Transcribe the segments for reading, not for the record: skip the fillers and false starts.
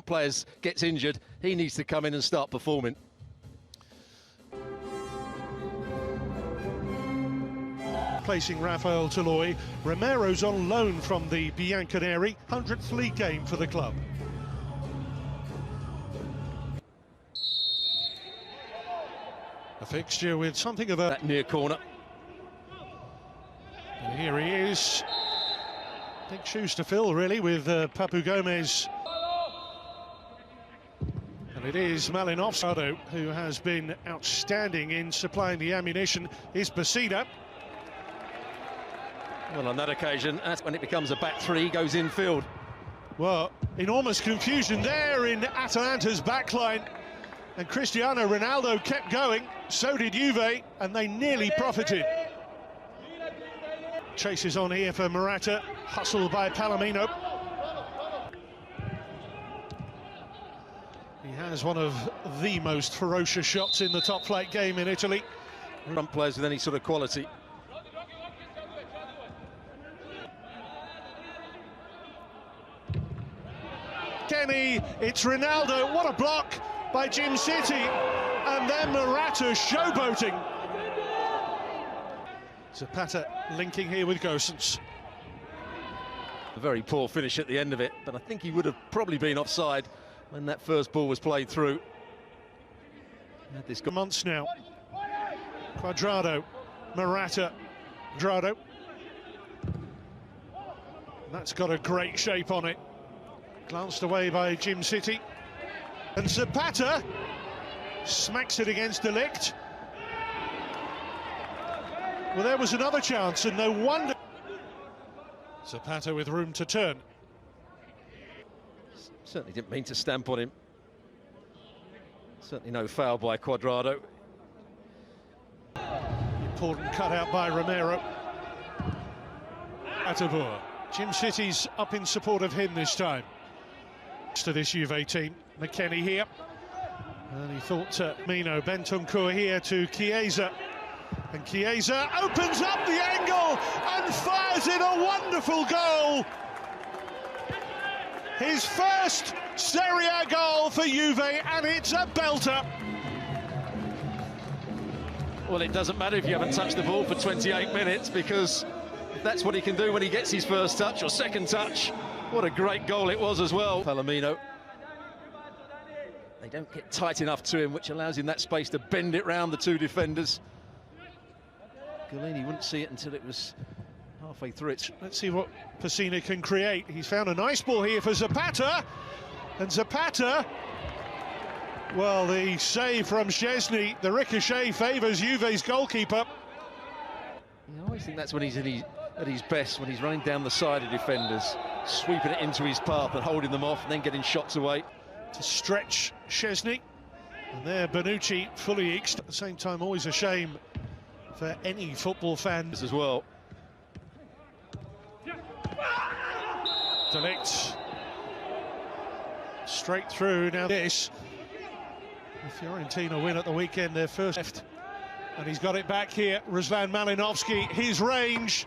players gets injured, he needs to come in and start performing. Placing Rafael Toloi. Romero's on loan from the Bianconeri, 100th league game for the club. A fixture with something of a... That near corner. And here he is. Big shoes to fill, really, with Papu Gomez. And it is Malinovski who has been outstanding in supplying the ammunition. Is Basida. Well, on that occasion, that's when it becomes a back three, goes infield. Well, enormous confusion there in Atalanta's backline. And Cristiano Ronaldo kept going, so did Juve, and they nearly profited. Chases on here for Morata, hustled by Palomino. He has one of the most ferocious shots in the top flight game in Italy. Front players with any sort of quality. Kenny, it's Ronaldo, what a block by Jim City, and then Morata showboating. Zapata linking here with Gosens. A very poor finish at the end of it, but I think he would have probably been offside when that first ball was played through. Had this months now. Quadrado, Morata, Quadrado. That's got a great shape on it. Glanced away by Jim City. And Zapata smacks it against De Ligt. Well, there was another chance, and no wonder. Zapata with room to turn. Certainly didn't mean to stamp on him. Certainly no foul by Quadrado. Important cutout by Romero. Atabur. Jim City's up in support of him this time. To this Juve team, McKennie here. And he thought Mino, Bentancur here to Chiesa. And Chiesa opens up the angle and fires in a wonderful goal. His first Serie A goal for Juve, and it's a belter. Well, it doesn't matter if you haven't touched the ball for 28 minutes, because that's what he can do when he gets his first touch or second touch. What a great goal it was as well. Palomino. They don't get tight enough to him, which allows him that space to bend it round the two defenders. Galini wouldn't see it until it was halfway through it. Let's see what Pessina can create. He's found a nice ball here for Zapata. And Zapata, well, the save from Szczesny, the ricochet favours Juve's goalkeeper. I always think that's when he's at his best, when he's running down the side of defenders, sweeping it into his path and holding them off and then getting shots away. To stretch Szczesny. And there Bonucci fully eked. At the same time, always a shame for any football fans as well. De Ligt. Straight through now this. Fiorentina win at the weekend, their first left. And he's got it back here, Ruslan Malinovski, his range.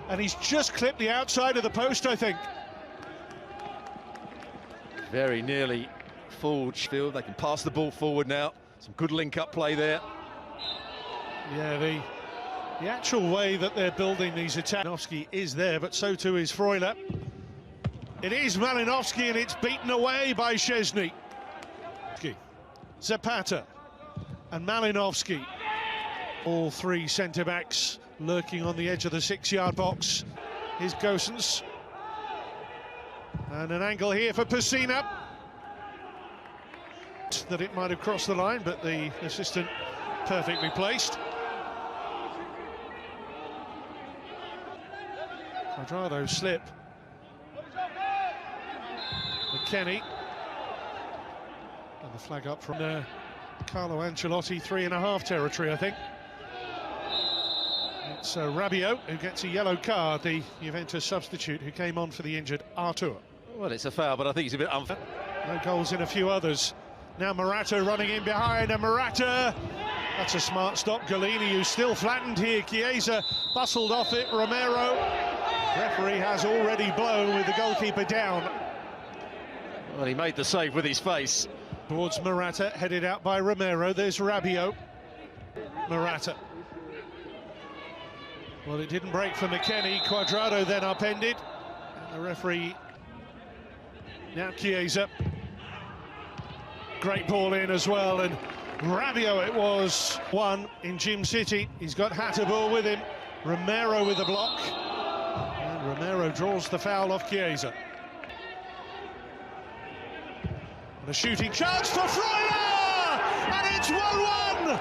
And he's just clipped the outside of the post, I think. Very nearly full field. They can pass the ball forward now. Some good link-up play there. Yeah, the actual way that they're building these attacks. Malinovski is there, but so too is Freuler. It is Malinovski, and it's beaten away by Szczesny. Zapata and Malinovski. All three centre-backs lurking on the edge of the 6-yard box. Here's Gosens. And an angle here for Pessina. That it might have crossed the line, but the assistant perfectly placed. Quadrado slip. McKennie. And the flag up from Carlo Ancelotti, 3.5 territory, I think. It's Rabiot who gets a yellow card, the Juventus substitute who came on for the injured Artur. Well, it's a foul, but I think it's a bit unfair. No goals in a few others. Now Morata running in behind, and Morata, that's a smart stop. Galini, who's still flattened here. Chiesa bustled off it. Romero. Referee has already blown with the goalkeeper down. Well, he made the save with his face. Towards Morata, headed out by Romero. There's Rabiot. Morata. Well, it didn't break for McKennie. Cuadrado then upended. And the referee, now Chiesa. Great ball in as well, and Rabiot it was. One in Gym City. He's got Hatterbull with him. Romero with the block. And Romero draws the foul off Chiesa. And a shooting chance for Freuler! And it's 1-1!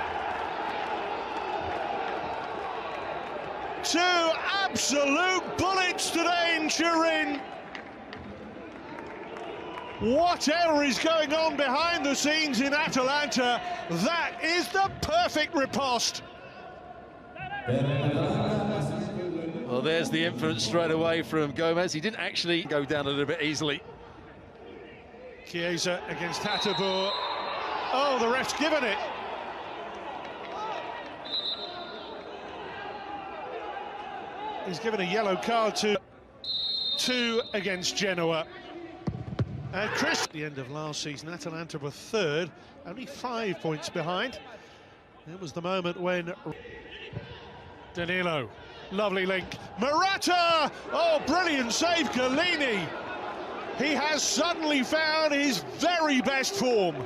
Two absolute bullets today in Turin. Whatever is going on behind the scenes in Atalanta, that is the perfect riposte. Well, there's the influence straight away from Gomez. He didn't actually go down a little bit easily. Chiesa against Hatterbull. Oh, the ref's given it. He's given a yellow card to two against Genoa. And Chris, at the end of last season, Atalanta were third, only 5 points behind. It was the moment when Danilo, lovely link. Morata! Oh, brilliant save, Galini. He has suddenly found his very best form.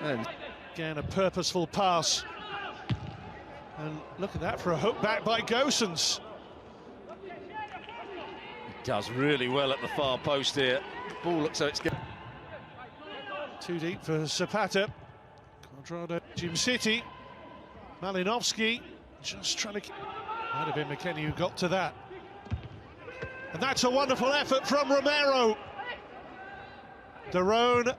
And again, a purposeful pass. And look at that for a hook back by Gosens. Does really well at the far post here. Ball looks like it's going. Too deep for Zapata. Cuadrado, Gym City. Malinovsky just trying to. Might have been McKennie who got to that. And that's a wonderful effort from Romero. Daron.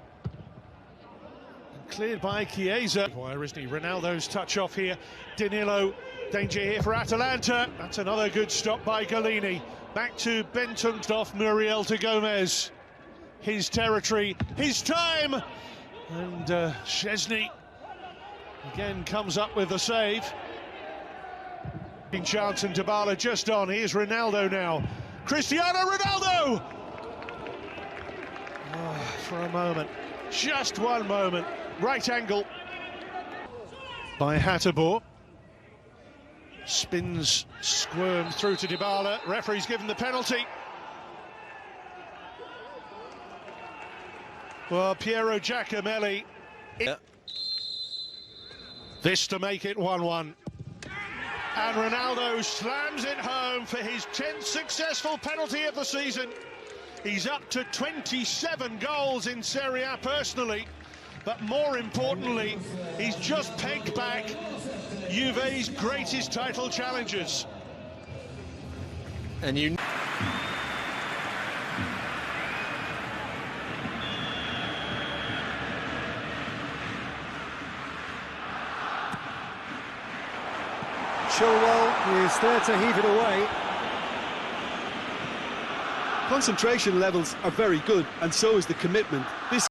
Cleared by Chiesa. Why isn't he? Ronaldo's touch off here. Danilo. Danger here for Atalanta. That's another good stop by Galini. Back to Bentun off Muriel to Gomez. His territory, his time. And Szczesny again comes up with the save. Chance and Bola just on. Here's Ronaldo now. Cristiano Ronaldo! Oh, for a moment, just one moment. Right angle by Hatterbull. Spins, squirms through to Dybala. Referee's given the penalty. Well, Piero Giacomelli. This to make it 1-1. And Ronaldo slams it home for his 10th successful penalty of the season. He's up to 27 goals in Serie A personally. But more importantly, he's just pegged back Juve's greatest title challengers. And you. Chilwell is there to heave it away. Concentration levels are very good, and so is the commitment. This